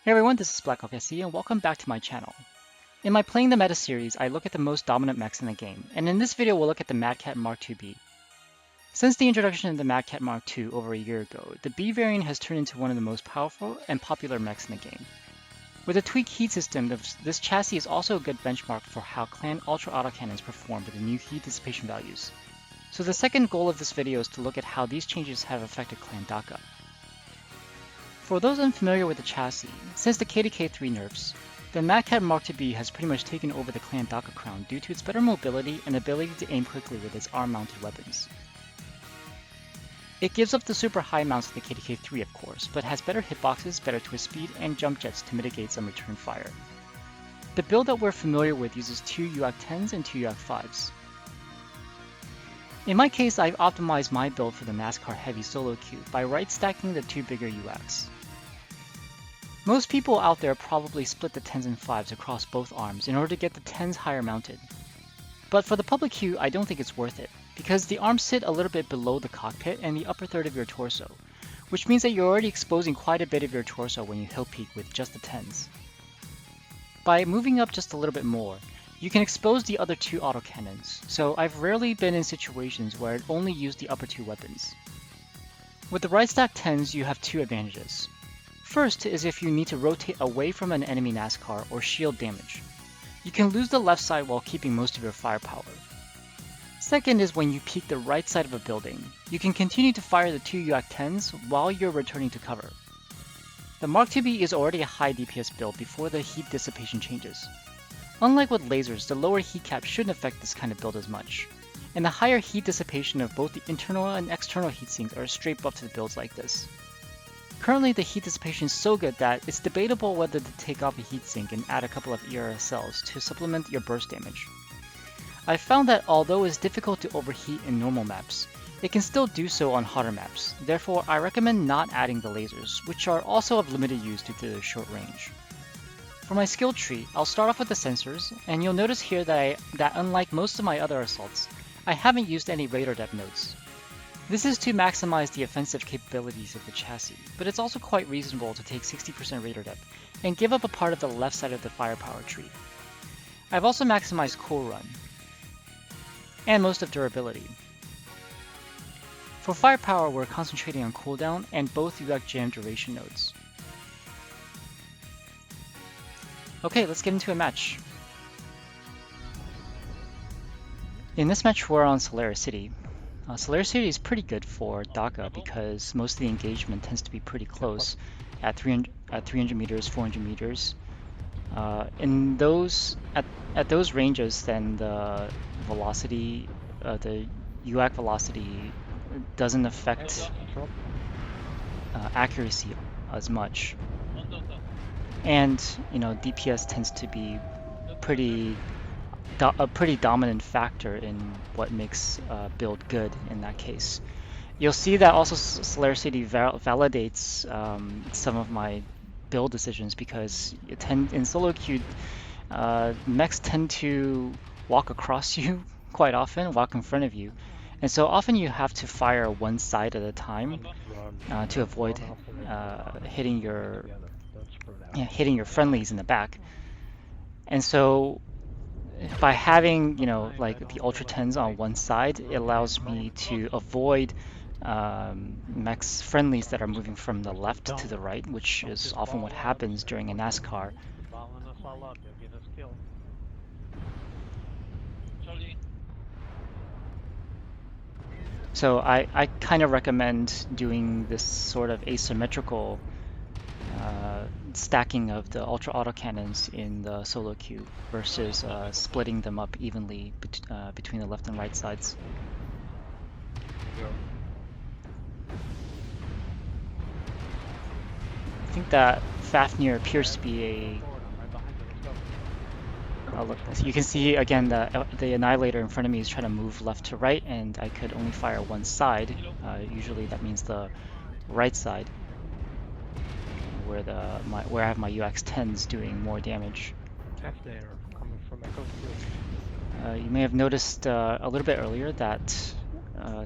Hey everyone, this is BlackHawkSC and welcome back to my channel. In my Playing the Meta series, I look at the most dominant mechs in the game, and in this video we'll look at the MCII-B Mark II-B. Since the introduction of the MCII-B Mark II over a year ago, the B variant has turned into one of the most powerful and popular mechs in the game. With a tweaked heat system, this chassis is also a good benchmark for how clan ultra autocannons perform with the new heat dissipation values. So the second goal of this video is to look at how these changes have affected clan Dakka. For those unfamiliar with the chassis, since the KDK3 nerfs, the MechWarrior Mark II-B has pretty much taken over the clan Dakka crown due to its better mobility and ability to aim quickly with its arm-mounted weapons. It gives up the super high mounts of the KDK3 of course, but has better hitboxes, better twist speed, and jump jets to mitigate some return fire. The build that we're familiar with uses 2 UAC-10s and 2 UAC-5s. In my case, I've optimized my build for the NASCAR heavy solo queue by right-stacking the 2 bigger UACs. Most people out there probably split the 10s and 5s across both arms in order to get the 10s higher mounted. But for the public queue, I don't think it's worth it, because the arms sit a little bit below the cockpit and the upper third of your torso, which means that you're already exposing quite a bit of your torso when you hill peak with just the 10s. By moving up just a little bit more, you can expose the other 2 autocannons, so I've rarely been in situations where I'd only use the upper 2 weapons. With the right stack 10s, you have 2 advantages. First is if you need to rotate away from an enemy NASCAR or shield damage. You can lose the left side while keeping most of your firepower. Second is when you peek the right side of a building. You can continue to fire the 2 UAC-10s while you're returning to cover. The Mark II-B is already a high DPS build before the heat dissipation changes. Unlike with lasers, the lower heat cap shouldn't affect this kind of build as much, and the higher heat dissipation of both the internal and external heat sinks are a straight buff to the builds like this. Currently, the heat dissipation is so good that it's debatable whether to take off a heatsink and add a couple of ERS cells to supplement your burst damage. I've found that although it's difficult to overheat in normal maps, it can still do so on hotter maps, therefore I recommend not adding the lasers, which are also of limited use due to their short range. For my skill tree, I'll start off with the sensors, and you'll notice here that unlike most of my other assaults, I haven't used any radar depth nodes. This is to maximize the offensive capabilities of the chassis, but it's also quite reasonable to take 60% radar depth and give up a part of the left side of the firepower tree. I've also maximized cool run, and most of durability. For firepower, we're concentrating on cooldown and both UAC jam duration nodes. Okay, let's get into a match. In this match, we're on Solaris City. Solaris City is pretty good for Dakka because most of the engagement tends to be pretty close at 300 meters, 400 meters. In those at those ranges, then the velocity, the UAC velocity, doesn't affect accuracy as much, and DPS tends to be a pretty dominant factor in what makes build good in that case. You'll see that also Solaris City validates some of my build decisions because in solo queue, mechs tend to walk across you quite often, walk in front of you, and so often you have to fire one side at a time to avoid hitting your friendlies in the back. And so by having, like the Ultra 10s on one side, it allows me to avoid mechs friendlies that are moving from the left to the right, which is often what happens during a NASCAR. So I kind of recommend doing this sort of asymmetrical stacking of the ultra autocannons in the solo queue versus splitting them up evenly between the left and right sides. I think that Fafnir appears to be a... Oh, look, you can see again the Annihilator in front of me is trying to move left to right, and I could only fire one side. Usually that means the right side, where I have my UAC-10s doing more damage. You may have noticed a little bit earlier that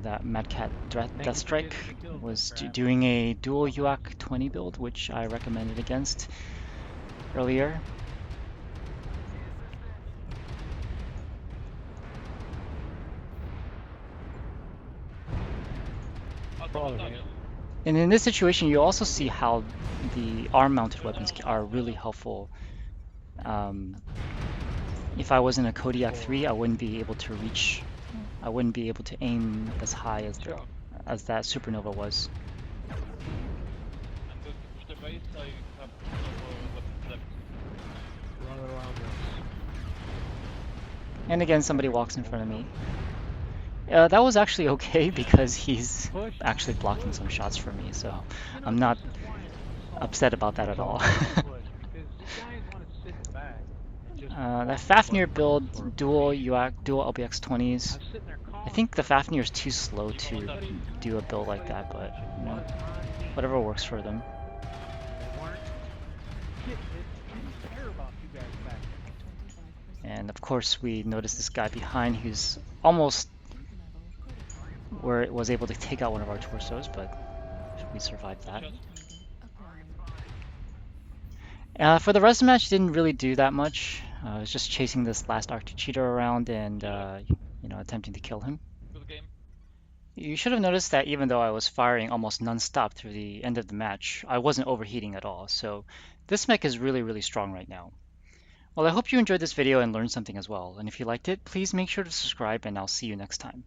that Mad Cat Deathstrike was doing a dual UAC 20 build, which I recommended against. earlier. And in this situation, you also see how the arm-mounted weapons are really helpful. If I was in a Kodiak 3, I wouldn't be able to reach, I wouldn't be able to aim as high as that supernova was. And again, somebody walks in front of me. That was actually okay because he's actually blocking some shots for me, so I'm not upset about that at all. That Fafnir build, dual LBX 20s. I think the Fafnir is too slow to do a build like that, but you know, whatever works for them. And of course, we noticed this guy behind who's almost was able to take out one of our torsos, but we survived that. For the rest of the match, didn't really do that much. I was just chasing this last Arctic cheater around and you know, attempting to kill him. You should have noticed that even though I was firing almost non-stop through the end of the match, I wasn't overheating at all. So this mech is really, really strong right now. Well, I hope you enjoyed this video and learned something as well. And if you liked it, please make sure to subscribe and I'll see you next time.